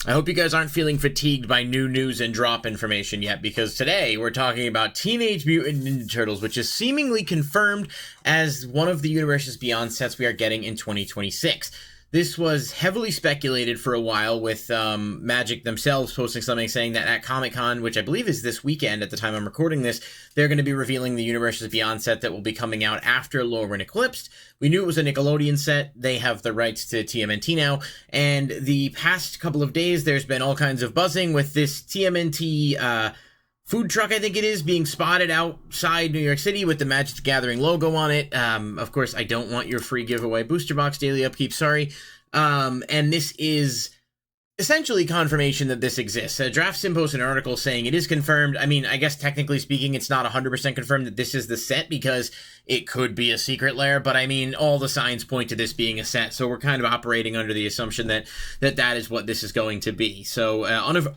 I hope you guys aren't feeling fatigued by new news and drop information yet, because today we're talking about Teenage Mutant Ninja Turtles, which is seemingly confirmed as one of the Universes Beyond sets we are getting in 2026. This was heavily speculated for a while, with Magic themselves posting something saying that at Comic-Con, which I believe is this weekend at the time I'm recording this, they're going to be revealing the Universes Beyond set that will be coming out after Lore and Eclipsed. We knew it was a Nickelodeon set. They have the rights to TMNT now, and the past couple of days there's been all kinds of buzzing with this TMNT food truck, I think it is, being spotted outside New York City with the Magic the Gathering logo on it. Of course, I don't want your free giveaway booster box daily upkeep, sorry. And this is essentially confirmation that this exists. DraftSim posted an article saying it is confirmed. I mean, I guess technically speaking, it's not 100% confirmed that this is the set because it could be a secret lair, but I mean, all the signs point to this being a set, so we're kind of operating under the assumption that that is what this is going to be. So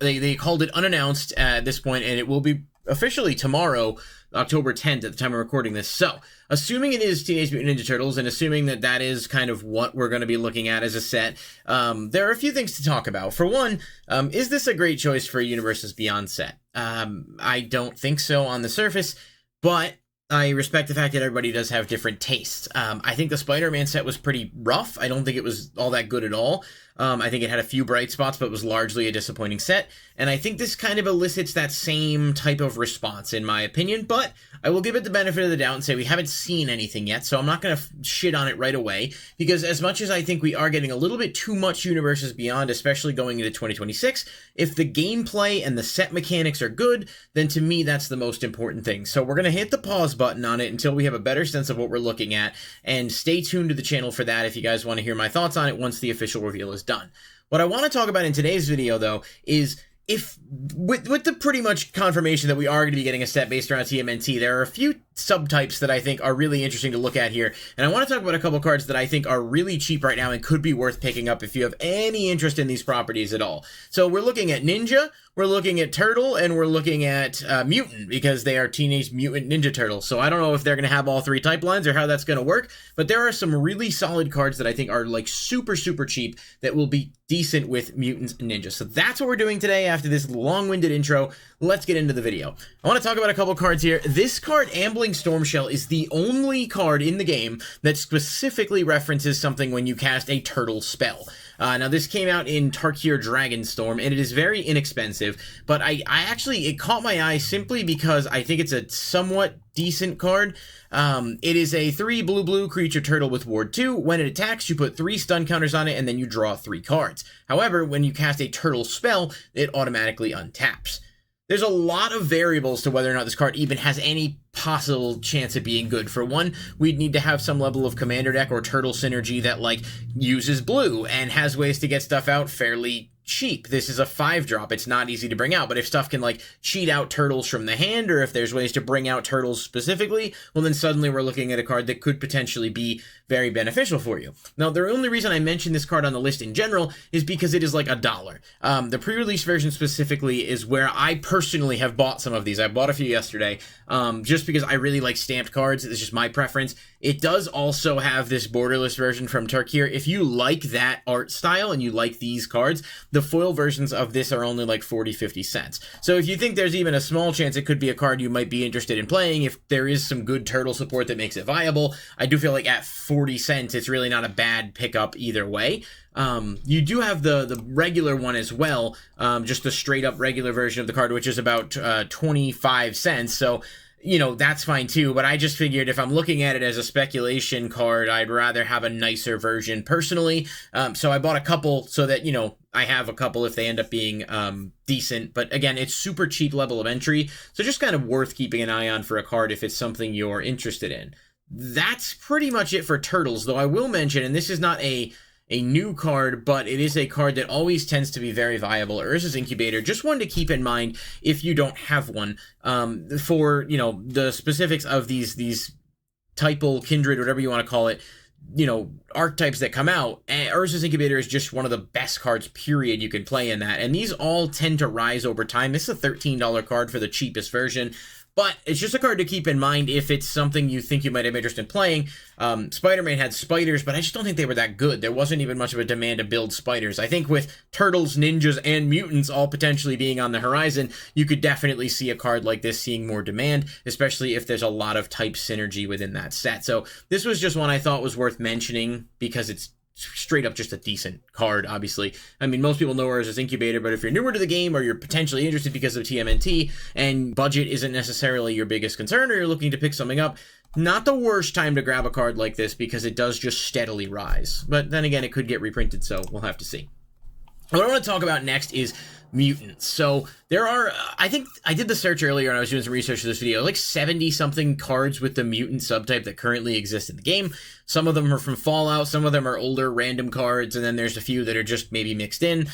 they called it unannounced at this point, and it will be officially tomorrow, October 10th, at the time of recording this. So, assuming it is Teenage Mutant Ninja Turtles, and assuming that that is kind of what we're going to be looking at as a set, there are a few things to talk about. For one, is this a great choice for a Universes Beyond set? I don't think so on the surface, but I respect the fact that everybody does have different tastes. I think the Spider-Man set was pretty rough. I don't think it was all that good at all. I think it had a few bright spots, but was largely a disappointing set. And I think this kind of elicits that same type of response, in my opinion. But I will give it the benefit of the doubt and say we haven't seen anything yet, so I'm not going to shit on it right away. Because as much as I think we are getting a little bit too much Universes Beyond, especially going into 2026, if the gameplay and the set mechanics are good, then to me that's the most important thing. So we're going to hit the pause button on it until we have a better sense of what we're looking at. And stay tuned to the channel for that if you guys want to hear my thoughts on it once the official reveal is done. What I want to talk about in today's video, though, is if with the pretty much confirmation that we are going to be getting a set based around TMNT, there are a few subtypes that I think are really interesting to look at here. And I want to talk about a couple cards that I think are really cheap right now and could be worth picking up if you have any interest in these properties at all. So we're looking at Ninja, we're looking at Turtle, and we're looking at Mutant, because they are Teenage Mutant Ninja Turtles. So I don't know if they're going to have all three type lines or how that's going to work, but there are some really solid cards that I think are like super cheap that will be decent with Mutants and Ninjas. So that's what we're doing today after this long-winded intro. Let's get into the video. I want to talk about a couple cards here. This card, Ambling Stormshell, is the only card in the game that specifically references something when you cast a turtle spell. Now this came out in Tarkir Dragonstorm, and it is very inexpensive, but I actually, it caught my eye simply because I think it's a somewhat decent card. It is a 3 blue creature turtle with Ward 2. When it attacks, you put 3 stun counters on it, and then you draw 3 cards. However, when you cast a turtle spell, it automatically untaps. There's a lot of variables to whether or not this card even has any possible chance of being good. For one, we'd need to have some level of commander deck or turtle synergy that like uses blue and has ways to get stuff out fairly cheap. This is a 5-drop. It's not easy to bring out, but if stuff can like cheat out turtles from the hand, or if there's ways to bring out turtles specifically, well then suddenly we're looking at a card that could potentially be very beneficial for you. Now, the only reason I mention this card on the list in general is because it is like $1. The pre-release version specifically is where I personally have bought some of these. I bought a few yesterday, just because I really like stamped cards. It's just my preference. It does also have this borderless version from Tarkir. If you like that art style and you like these cards, the foil versions of this are only like 40-50 cents. So if you think there's even a small chance it could be a card you might be interested in playing, if there is some good turtle support that makes it viable, I do feel like at 40 cents, it's really not a bad pickup either way. You do have the regular one as well, just the straight up regular version of the card, which is about 25 cents. So, you know, that's fine too, but I just figured if I'm looking at it as a speculation card, I'd rather have a nicer version personally. So I bought a couple so that, you know, I have a couple if they end up being decent. But again, it's super cheap level of entry, so just kind of worth keeping an eye on for a card if it's something you're interested in. That's pretty much it for Turtles, though I will mention, and this is not a new card, but it is a card that always tends to be very viable. Urza's Incubator, just one to keep in mind if you don't have one. For, you know, the specifics of these typal, kindred, whatever you want to call it, you know, archetypes that come out, Urza's Incubator is just one of the best cards, period, you can play in that. And these all tend to rise over time. This is a $13 card for the cheapest version. but it's just a card to keep in mind if it's something you think you might have interest in playing. Spider-Man had spiders, but I just don't think they were that good. There wasn't even much of a demand to build spiders. I think with Turtles, Ninjas, and Mutants all potentially being on the horizon, you could definitely see a card like this seeing more demand, especially if there's a lot of type synergy within that set. So this was just one I thought was worth mentioning because it's straight up just a decent card, obviously. I mean, most people know her as Incubator, but if you're newer to the game or you're potentially interested because of TMNT and budget isn't necessarily your biggest concern or you're looking to pick something up, not the worst time to grab a card like this because it does just steadily rise. But then again, it could get reprinted, so we'll have to see. What I want to talk about next is Mutants. So there are, I think I did the search earlier and I was doing some research for this video, like 70 something cards with the mutant subtype that currently exist in the game. Some of them are from Fallout, some of them are older random cards, and then there's a few that are just maybe mixed in.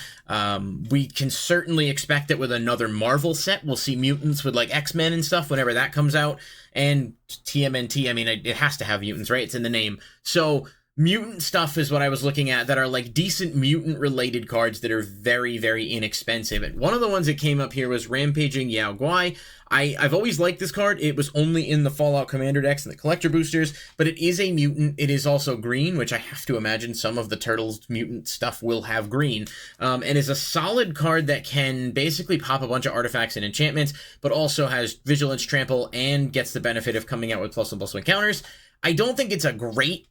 We can certainly expect that with another Marvel set, we'll see mutants with like X-Men and stuff whenever that comes out. And TMNT, I mean, it has to have mutants, right? It's in the name. So mutant stuff is what I was looking at that are like decent mutant related cards that are very, very inexpensive. And one of the ones that came up here was Rampaging Yao Guai. I've always liked this card. It was only in the Fallout Commander decks and the collector boosters, but it is a mutant. It is also green, which I have to imagine some of the Turtles mutant stuff will have green, and is a solid card that can basically pop a bunch of artifacts and enchantments, but also has Vigilance, Trample, and gets the benefit of coming out with +1/+1 counters. I don't think it's a great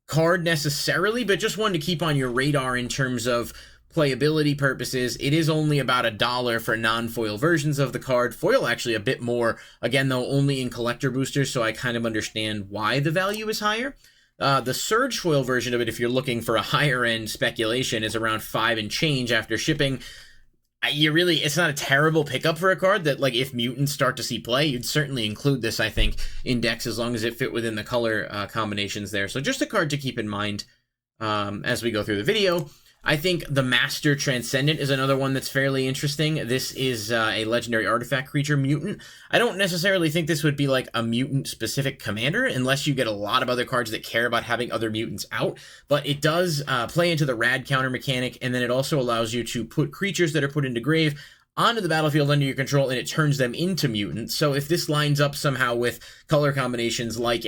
card necessarily, but just one to keep on your radar in terms of playability purposes. It is only about $1 for non-foil versions of the card. Foil actually a bit more, again though only in collector boosters, so I kind of understand why the value is higher. The Surge foil version of it, if you're looking for a higher end speculation, is around 5 and change after shipping. It's not a terrible pickup for a card that, like, if mutants start to see play, you'd certainly include this, I think, in decks as long as it fit within the color combinations there. So just a card to keep in mind as we go through the video. I think the Master Transcendent is another one that's fairly interesting. This is a legendary artifact creature mutant. I don't necessarily think this would be like a mutant-specific commander unless you get a lot of other cards that care about having other mutants out, but it does play into the rad counter mechanic, and then it also allows you to put creatures that are put into grave onto the battlefield under your control, and it turns them into mutants. So if this lines up somehow with color combinations like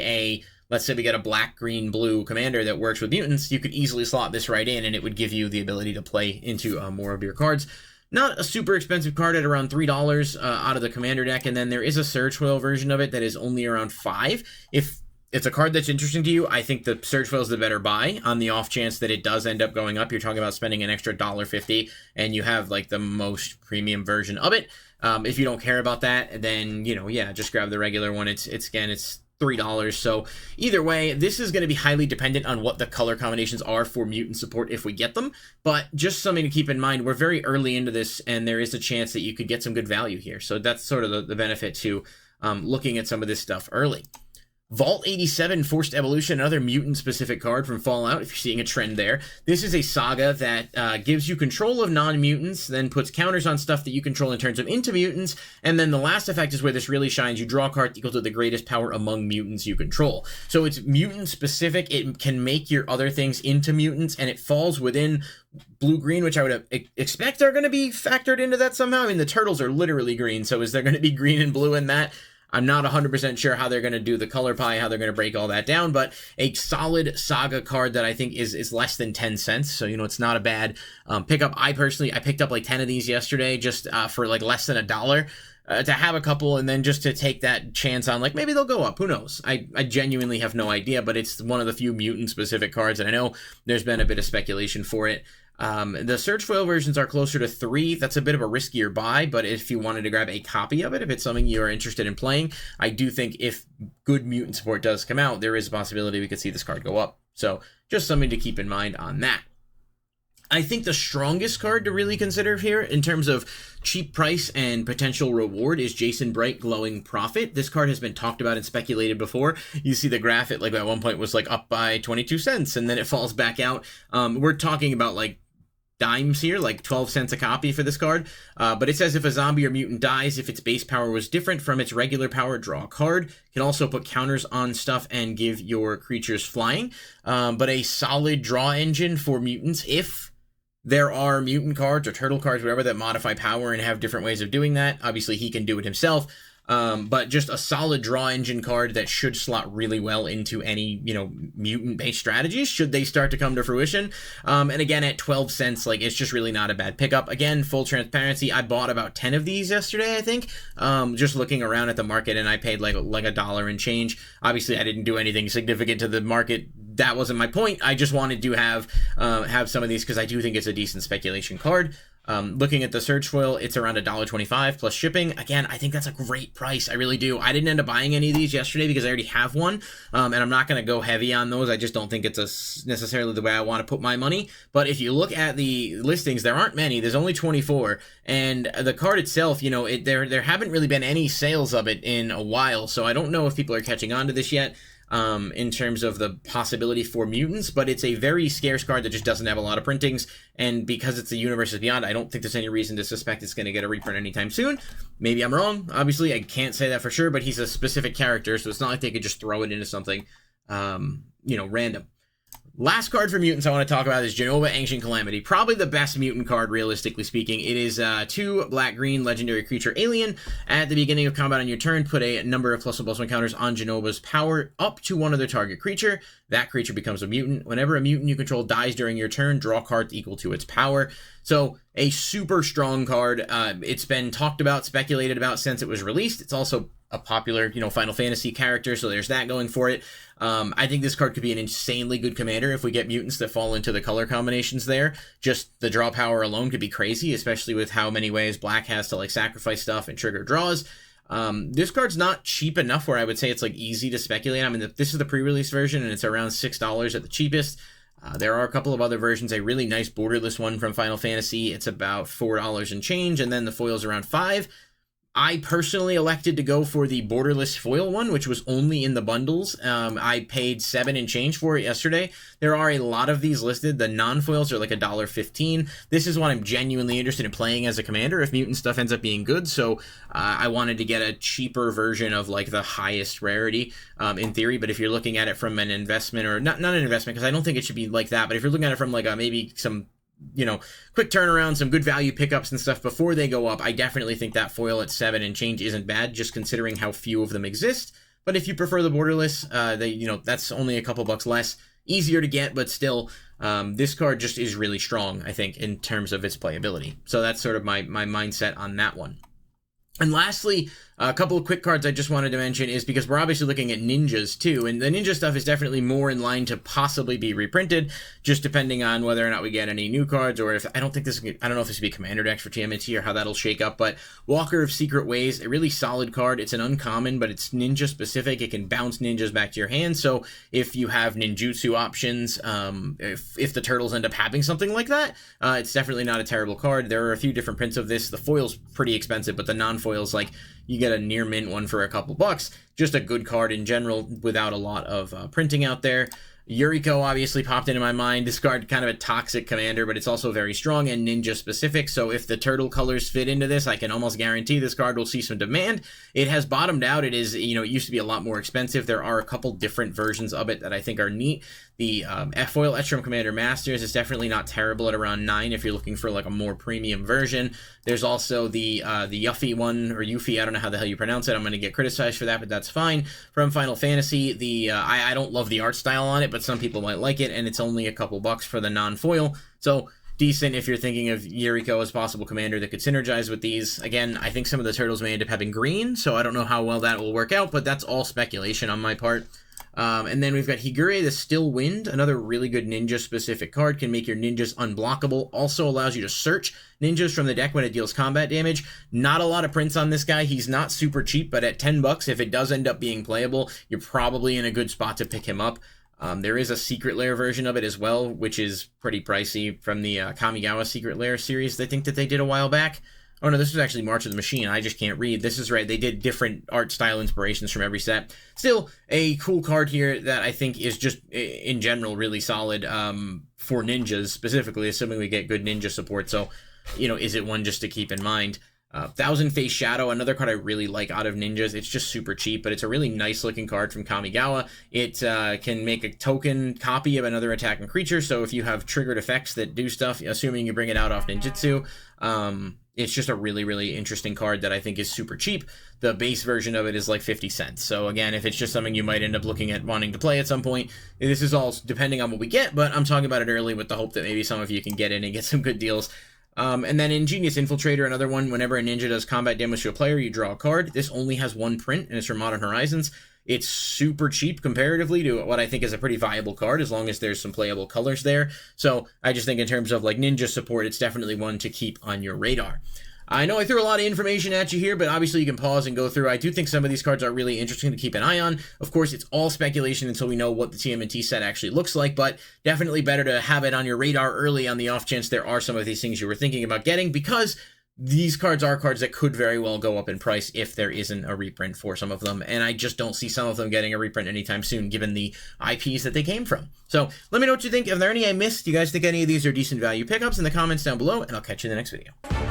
let's say we get a black, green, blue commander that works with mutants, you could easily slot this right in and it would give you the ability to play into more of your cards. Not a super expensive card at around $3 out of the commander deck, and then there is a Surge Foil version of it that is only around $5. If it's a card that's interesting to you, I think the Surge Foil is the better buy. On the off chance that it does end up going up, you're talking about spending an extra $1.50 and you have like the most premium version of it. If you don't care about that, then, just grab the regular one. It's $3. So either way, this is going to be highly dependent on what the color combinations are for mutant support if we get them, but just something to keep in mind. We're very early into this and there is a chance that you could get some good value here. So that's sort of the benefit to looking at some of this stuff early. Vault 87 Forced Evolution, another mutant-specific card from Fallout, if you're seeing a trend there. This is a saga that gives you control of non-mutants, then puts counters on stuff that you control and turns them into mutants, and then the last effect is where this really shines. You draw a card equal to the greatest power among mutants you control. So it's mutant-specific. It can make your other things into mutants, and it falls within blue-green, which I would expect are going to be factored into that somehow. I mean, the Turtles are literally green, so is there going to be green and blue in that? I'm not 100% sure how they're going to do the color pie, how they're going to break all that down, but a solid saga card that I think is less than 10 cents. So, it's not a bad pickup. I picked up like 10 of these yesterday just for like less than $1 to have a couple and then just to take that chance on like maybe they'll go up. Who knows? I genuinely have no idea, but it's one of the few mutant specific cards, and I know there's been a bit of speculation for it. The Surge Foil versions are closer to $3. That's a bit of a riskier buy, but if you wanted to grab a copy of it, if it's something you're interested in playing, I do think if good mutant support does come out, there is a possibility we could see this card go up. So just something to keep in mind on that. I think the strongest card to really consider here in terms of cheap price and potential reward is Jason Bright Glowing Prophet. This card has been talked about and speculated before. You see the graph, it at one point was like up by 22 cents and then it falls back out. We're talking about like dimes here, like 12 cents a copy for this card. But it says if a zombie or mutant dies, if its base power was different from its regular power, draw a card. Can also put counters on stuff and give your creatures flying. But a solid draw engine for mutants if there are mutant cards or turtle cards, whatever, that modify power and have different ways of doing that. Obviously, he can do it himself. but just a solid draw engine card that should slot really well into any, you know, mutant-based strategies should they start to come to fruition. And again, at 12 cents, like, it's just really not a bad pickup. Again, full transparency, I bought about 10 of these yesterday, I think, just looking around at the market, and I paid like $1 and change. Obviously, I didn't do anything significant to the market. That wasn't my point. I just wanted to have some of these because I do think it's a decent speculation card. Looking at the Surge foil, it's around $1.25 plus shipping. Again, I think that's a great price. I really do. I didn't end up buying any of these yesterday because I already have one, and I'm not going to go heavy on those. I just don't think it's necessarily the way I want to put my money. But if you look at the listings, there aren't many. There's only 24, and the card itself, you know, there haven't really been any sales of it in a while, so I don't know if people are catching on to this yet. In terms of the possibility for mutants, but it's a very scarce card that just doesn't have a lot of printings, and because it's the Universes Beyond, I don't think there's any reason to suspect it's going to get a reprint anytime soon. Maybe I'm wrong, obviously, I can't say that for sure, but he's a specific character, so it's not like they could just throw it into something, you know, random. Last card for mutants I want to talk about is Jenova Ancient Calamity. Probably the best mutant card, realistically speaking. It is 2 black-green legendary creature alien. At the beginning of combat on your turn, put a number of +1/+1 counters on Jenova's power up to one other target creature. That creature becomes a mutant. Whenever a mutant you control dies during your turn, draw cards equal to its power. So, a super strong card. It's been talked about, speculated about since it was released. It's also a popular, you know, Final Fantasy character, so there's that going for it. I think this card could be an insanely good commander if we get mutants that fall into the color combinations there. Just the draw power alone could be crazy, especially with how many ways black has to, like, sacrifice stuff and trigger draws. This card's not cheap enough where I would say it's, like, easy to speculate. I mean, this is the pre-release version, and it's around $6 at the cheapest. There are a couple of other versions, a really nice borderless one from Final Fantasy. It's about $4 and change, and then the foil's around $5. I personally elected to go for the borderless foil one, which was only in the bundles. I paid $7 and change for it yesterday. There are a lot of these listed. The non-foils are like $1.15. This is what I'm genuinely interested in playing as a commander if mutant stuff ends up being good. So I wanted to get a cheaper version of like the highest rarity in theory. But if you're looking at it from an investment, or not an investment, because I don't think it should be like that. But if you're looking at it from like maybe some, you know, quick turnaround, some good value pickups and stuff before they go up, I definitely think that foil at $7 and change isn't bad, just considering how few of them exist. But if you prefer the borderless, you know, that's only a couple bucks less, easier to get, but still, this card just is really strong, I think, in terms of its playability. So that's sort of my mindset on that one. And lastly, a couple of quick cards I just wanted to mention is because we're obviously looking at ninjas too, and the ninja stuff is definitely more in line to possibly be reprinted, just depending on whether or not we get any new cards, or if I don't know if this would be commander decks for TMNT or how that'll shake up. But Walker of Secret Ways, a really solid card. It's an uncommon, but it's ninja specific. It can bounce ninjas back to your hand. So if you have ninjutsu options, if the turtles end up having something like that, it's definitely not a terrible card. There are a few different prints of this. The foil's pretty expensive, but the non-foil's like, you get a near mint one for a couple bucks. Just a good card in general without a lot of printing out there. Yuriko obviously popped into my mind. This card kind of a toxic commander, but it's also very strong and ninja specific. So if the turtle colors fit into this, I can almost guarantee this card will see some demand. It has bottomed out. It is, you know, it used to be a lot more expensive. There are a couple different versions of it that I think are neat. The F-Foil Etchrum Commander Masters is definitely not terrible at around $9 if you're looking for like a more premium version. There's also the Yuffie one, or Yuffie, I don't know how the hell you pronounce it. I'm going to get criticized for that, but that's fine. From Final Fantasy, I don't love the art style on it, but some people might like it, and it's only a couple bucks for the non-foil. So decent if you're thinking of Yuriko as possible commander that could synergize with these. Again, I think some of the turtles may end up having green, so I don't know how well that will work out, but that's all speculation on my part. And then we've got Higure, the Still Wind, another really good ninja-specific card. Can make your ninjas unblockable. Also allows you to search ninjas from the deck when it deals combat damage. Not a lot of prints on this guy. He's not super cheap, but at $10, if it does end up being playable, you're probably in a good spot to pick him up. There is a Secret Lair version of it as well, which is pretty pricey, from the Kamigawa Secret Lair series, I think, that they did a while back. Oh no, this was actually March of the Machine. I just can't read. This is right. They did different art style inspirations from every set. Still, a cool card here that I think is just, in general, really solid for ninjas, specifically, assuming we get good ninja support. So, you know, is it one just to keep in mind? Thousand Face Shadow, another card I really like out of Ninjas. It's just super cheap, but it's a really nice looking card from Kamigawa. It can make a token copy of another attacking creature, so if you have triggered effects that do stuff, assuming you bring it out off Ninjutsu, it's just a really, really interesting card that I think is super cheap. The base version of it is like 50 cents. So again, if it's just something you might end up looking at wanting to play at some point, this is all depending on what we get, but I'm talking about it early with the hope that maybe some of you can get in and get some good deals. And then Ingenious Infiltrator, another one. Whenever a ninja does combat damage to a player, you draw a card. This only has one print, and it's from Modern Horizons. It's super cheap comparatively to what I think is a pretty viable card, as long as there's some playable colors there. So I just think in terms of like ninja support, it's definitely one to keep on your radar. I know I threw a lot of information at you here, but obviously you can pause and go through. I do think some of these cards are really interesting to keep an eye on. Of course, it's all speculation until we know what the TMNT set actually looks like, but definitely better to have it on your radar early on the off chance there are some of these things you were thinking about getting, because these cards are cards that could very well go up in price if there isn't a reprint for some of them, and I just don't see some of them getting a reprint anytime soon, given the IPs that they came from. So let me know what you think. If there are any I missed, do you guys think any of these are decent value pickups in the comments down below, and I'll catch you in the next video.